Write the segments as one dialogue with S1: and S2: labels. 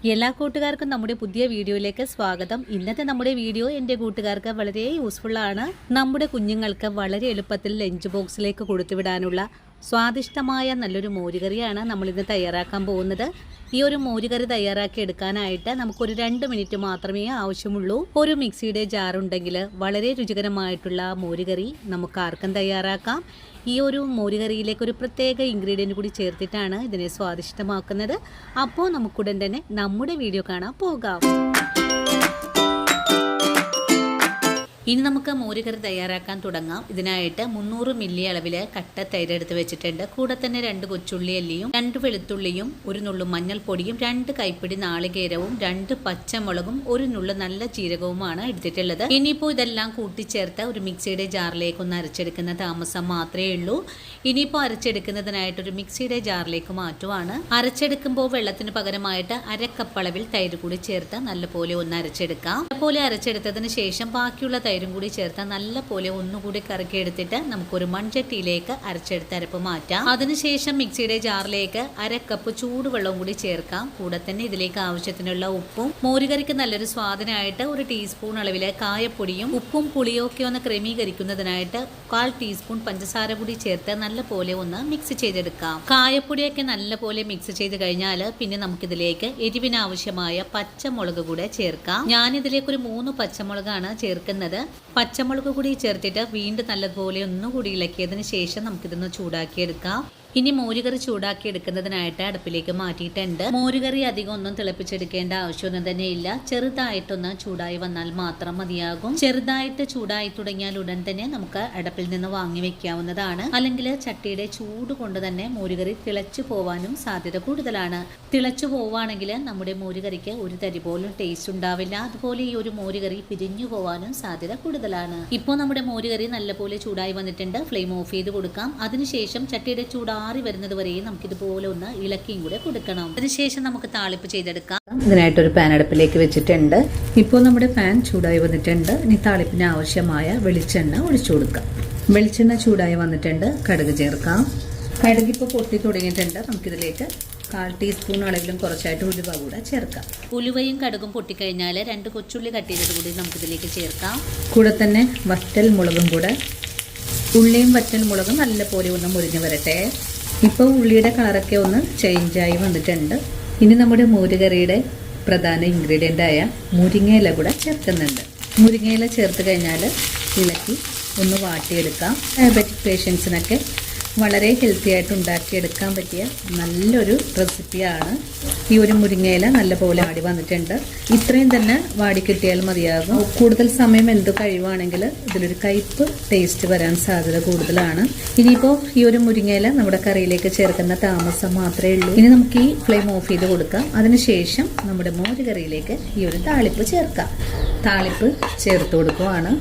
S1: എല്ലാ കൂട്ടുകാർക്കും നമ്മുടെ പുതിയ വീഡിയോയിലേക്ക് സ്വാഗതം. ഇന്നത്തെ നമ്മുടെ വീഡിയോ എൻ്റെ കൂട്ടുകാർക്ക് വളരെ യൂസ്ഫുൾ ആണ്. നമ്മുടെ കുഞ്ഞുങ്ങൾക്ക് വളരെ എളുപ്പത്തിൽ ലഞ്ച് ബോക്സിലേക്ക് കൊടുത്തുവിടാനുള്ള സ്വാദിഷ്ടമായ നല്ലൊരു മോരുകറിയാണ് നമ്മളിന്ന് തയ്യാറാക്കാൻ പോകുന്നത്. ഈ ഒരു മോരുകറി തയ്യാറാക്കി എടുക്കാനായിട്ട് നമുക്കൊരു 2 മിനിറ്റ് മാത്രമേ ആവശ്യമുള്ളൂ. ഒരു മിക്സിയുടെ ജാർ ഉണ്ടെങ്കിൽ വളരെ രുചികരമായിട്ടുള്ള മോരുകറി നമുക്ക് ആർക്കും തയ്യാറാക്കാം. ഈ ഒരു മോരുകറിയിലേക്ക് ഒരു പ്രത്യേക ഇൻഗ്രീഡിയൻറ്റ് കൂടി ചേർത്തിട്ടാണ് ഇതിനെ സ്വാദിഷ്ടമാക്കുന്നത്. അപ്പോൾ നമുക്കുടൻ തന്നെ നമ്മുടെ വീഡിയോ കാണാൻ പോകാം. ഇനി നമുക്ക് മോരുകറി തയ്യാറാക്കാൻ തുടങ്ങാം. ഇതിനായിട്ട് 300 മില്ലി അളവിൽ കട്ട തൈര് എടുത്ത് വെച്ചിട്ടുണ്ട്. കൂടെ തന്നെ 2 കൊച്ചുള്ളി അല്ലിയും 2 വെളുത്തുള്ളിയും 1 നുള്ളു മഞ്ഞൾപ്പൊടിയും 2 കൈപ്പിടി നാളികേരവും 2 പച്ചമുളകും 1 നുള്ളു നല്ല ജീരകവുമാണ് എടുത്തിട്ടുള്ളത്. ഇനിയിപ്പോൾ ഇതെല്ലാം കൂട്ടിച്ചേർത്ത് ഒരു മിക്സിയുടെ ജാറിലേക്ക് ഒന്ന് അരച്ചെടുക്കുന്ന താമസം മാത്രമേ ഉള്ളൂ. ഇനിയിപ്പോൾ അരച്ചെടുക്കുന്നതിനായിട്ട് ഒരു മിക്സിയുടെ ജാറിലേക്ക് മാറ്റുവാണ്. അരച്ചെടുക്കുമ്പോൾ വെള്ളത്തിന് പകരമായിട്ട് 1/2 കപ്പ് അളവിൽ തൈര് കൂടി ചേർത്ത് നല്ലപോലെ ഒന്ന് അരച്ചെടുക്കാം. നല്ലപോലെ അരച്ചെടുത്തതിന് ശേഷം ബാക്കിയുള്ള തൈരും കൂടി ചേർത്ത് നല്ലപോലെ ഒന്നുകൂടി കറക്കി എടുത്തിട്ട് നമുക്കൊരു മൺചട്ടിയിലേക്ക് അരച്ചെടുത്ത് അരപ്പ് മാറ്റാം. അതിനുശേഷം മിക്സിയുടെ ജാറിലേക്ക് 1/2 കപ്പ് ചൂടുവെള്ളവും കൂടി ചേർക്കാം. കൂടെ തന്നെ ഇതിലേക്ക് ആവശ്യത്തിനുള്ള ഉപ്പും മോരുകറിക്ക് നല്ലൊരു സ്വാദിനായിട്ട് 1 ടീസ്പൂൺ അളവിൽ കായപ്പൊടിയും ഉപ്പും പുളിയും ഒക്കെ ഒന്ന് ക്രമീകരിക്കുന്നതിനായിട്ട് 1/4 ടീസ്പൂൺ പഞ്ചസാര കൂടി ചേർത്ത് നല്ലപോലെ ഒന്ന് മിക്സ് ചെയ്തെടുക്കാം. കായപ്പൊടിയൊക്കെ നല്ലപോലെ മിക്സ് ചെയ്ത് കഴിഞ്ഞാൽ പിന്നെ നമുക്കിതിലേക്ക് എരിവിനാവശ്യമായ പച്ചമുളക് കൂടെ ചേർക്കാം. ഞാനിതിലേക്ക് ഒരു 3 പച്ചമുളകാണ് ചേർക്കുന്നത്. പച്ചമുളക് കൂടി ചേർത്തിട്ട് വീണ്ടും നല്ലതുപോലെ ഒന്നുകൂടി ഇളക്കിയതിന് ശേഷം നമുക്കിതൊന്ന് ചൂടാക്കിയെടുക്കാം. ഇനി മോരുകറി ചൂടാക്കി എടുക്കുന്നതിനായിട്ട് അടുപ്പിലേക്ക് മാറ്റിയിട്ടുണ്ട്. മോരുകറി അധികം ഒന്നും തിളപ്പിച്ചെടുക്കേണ്ട ആവശ്യമൊന്നും തന്നെ ഇല്ല. ചെറുതായിട്ടൊന്ന് ചൂടായി വന്നാൽ മാത്രം മതിയാകും. ചെറുതായിട്ട് ചൂടായി തുടങ്ങിയാൽ ഉടൻ തന്നെ നമുക്ക് അടുപ്പിൽ നിന്ന് വാങ്ങി വെക്കാവുന്നതാണ്. അല്ലെങ്കിൽ ചട്ടിയുടെ ചൂട് കൊണ്ട് തന്നെ മോരുകറി തിളച്ചു പോവാനും സാധ്യത കൂടുതലാണ്. തിളച്ചു പോവാണെങ്കിൽ നമ്മുടെ മോരുകറിക്ക് ഒരു തരി പോലും ടേസ്റ്റ് ഉണ്ടാവില്ല. അതുപോലെ ഈ ഒരു മോരുകറി പിരിഞ്ഞു പോവാനും സാധ്യത കൂടുതലാണ്. ഇപ്പോൾ നമ്മുടെ മോരുകറി നല്ലപോലെ ചൂടായി വന്നിട്ടുണ്ട്. ഫ്ലെയിം ഓഫ് ചെയ്ത് കൊടുക്കാം. അതിനുശേഷം ചട്ടിയുടെ ചൂട് ആറി വരുന്നത് വരെയും നമുക്കിതുപോലെ ഒന്ന് ഇളക്കിയും കൂടെ കൊടുക്കണം. അതിനുശേഷം നമുക്ക് താളിപ്പ് ചെയ്തെടുക്കാം. ഇതിനായിട്ടൊരു പാൻ അടുപ്പിലേക്ക് വെച്ചിട്ടുണ്ട്. ഇപ്പോൾ നമ്മുടെ പാൻ ചൂടായി വന്നിട്ടുണ്ട്. ഇനി താളിപ്പിന് ആവശ്യമായ വെളിച്ചെണ്ണ ഒഴിച്ചു കൊടുക്കാം. വെളിച്ചെണ്ണ ചൂടായി വന്നിട്ടുണ്ട്. കടുക് ചേർക്കാം. കടുക് ഇപ്പോൾ പൊട്ടി തുടങ്ങിയിട്ടുണ്ട്. നമുക്കിതിലേക്ക് 1/4 ടീസ്പൂൺ അളവിലും കുറച്ചായിട്ട് ഉലുവ കൂടെ ചേർക്കാം. ഉലുവയും കടുകും പൊട്ടിക്കഴിഞ്ഞാൽ 2 കൊച്ചുള്ളി കട്ട് ചെയ്തത് കൂടി നമുക്കിതിലേക്ക് ചേർക്കാം. കൂടെ തന്നെ വറ്റൽ മുളകും കൂടെ, ഉള്ളിയും വറ്റൽ മുളകും നല്ലപോലെ ഒന്ന് മുരിഞ്ഞ് വരട്ടെ. ഇപ്പോൾ ഉള്ളിയുടെ കളറൊക്കെ ഒന്ന് ചേഞ്ചായി വന്നിട്ടുണ്ട്. ഇനി നമ്മുടെ മോരുകറിയുടെ പ്രധാന ഇൻഗ്രീഡിയൻ്റായ മുരിങ്ങയില കൂടെ ചേർക്കുന്നുണ്ട്. മുരിങ്ങയില ചേർത്ത് കഴിഞ്ഞാൽ ഇളക്കി ഒന്ന് വാട്ടിയെടുക്കാം. ഡയബറ്റിക് പേഷ്യൻസിനൊക്കെ വളരെ ഹെൽത്തി ആയിട്ട് ഉണ്ടാക്കിയെടുക്കാൻ പറ്റിയ നല്ലൊരു റെസിപ്പിയാണ്. ഈ ഒരു മുരിങ്ങയില നല്ലപോലെ വാടി വന്നിട്ടുണ്ട്. ഇത്രയും തന്നെ വാടി കിട്ടിയാൽ മതിയാകും. കൂടുതൽ സമയം എന്ത് കഴിയുവാണെങ്കിൽ ഇതിലൊരു കയ്പ്പ് ടേസ്റ്റ് വരാൻ സാധ്യത കൂടുതലാണ്. ഇനിയിപ്പോൾ ഈ ഒരു മുരിങ്ങയില നമ്മുടെ കറിയിലേക്ക് ചേർക്കുന്ന താമസം മാത്രമേ ഉള്ളൂ. ഇനി നമുക്ക് ഈ ഫ്ലെയിം ഓഫ് ചെയ്ത് കൊടുക്കാം. അതിനുശേഷം നമ്മുടെ മോരുകറിയിലേക്ക് ഈ ഒരു താളിപ്പ് ചേർക്കാം. താളിപ്പ് ചേർത്ത് കൊടുക്കുവാണ്.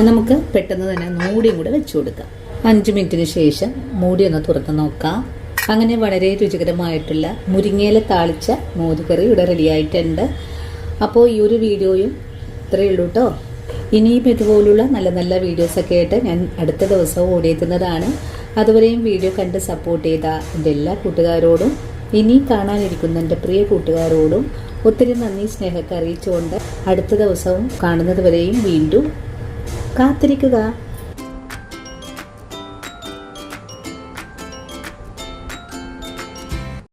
S1: നമുക്ക് പെട്ടെന്ന് തന്നെ മൂടിയും കൂടെ വെച്ചു കൊടുക്കാം. 5 മിനിറ്റിന് ശേഷം മൂടി ഒന്ന് തുറന്ന് നോക്കാം. അങ്ങനെ വളരെ രുചികരമായിട്ടുള്ള മുരിങ്ങയില താളിച്ച മോരുകറി ഇവിടെ റെഡിയായിട്ടുണ്ട്. അപ്പോൾ ഈ ഒരു വീഡിയോയും ഇത്രയേ ഉള്ളൂ കേട്ടോ. ഇനിയും ഇതുപോലുള്ള നല്ല നല്ല വീഡിയോസൊക്കെ ആയിട്ട് ഞാൻ അടുത്ത ദിവസവും ഓടിയെത്തുന്നതാണ്. അതുവരെയും വീഡിയോ കണ്ട് സപ്പോർട്ട് ചെയ്ത എൻ്റെ എല്ലാ കൂട്ടുകാരോടും ഇനി കാണാനിരിക്കുന്ന എൻ്റെ പ്രിയ കൂട്ടുകാരോടും ഒത്തിരി നന്ദി സ്നേഹമൊക്കെ അറിയിച്ചുകൊണ്ട് അടുത്ത ദിവസവും കാണുന്നത് വരെയും വീണ്ടും കാത്തിരിക്കുക.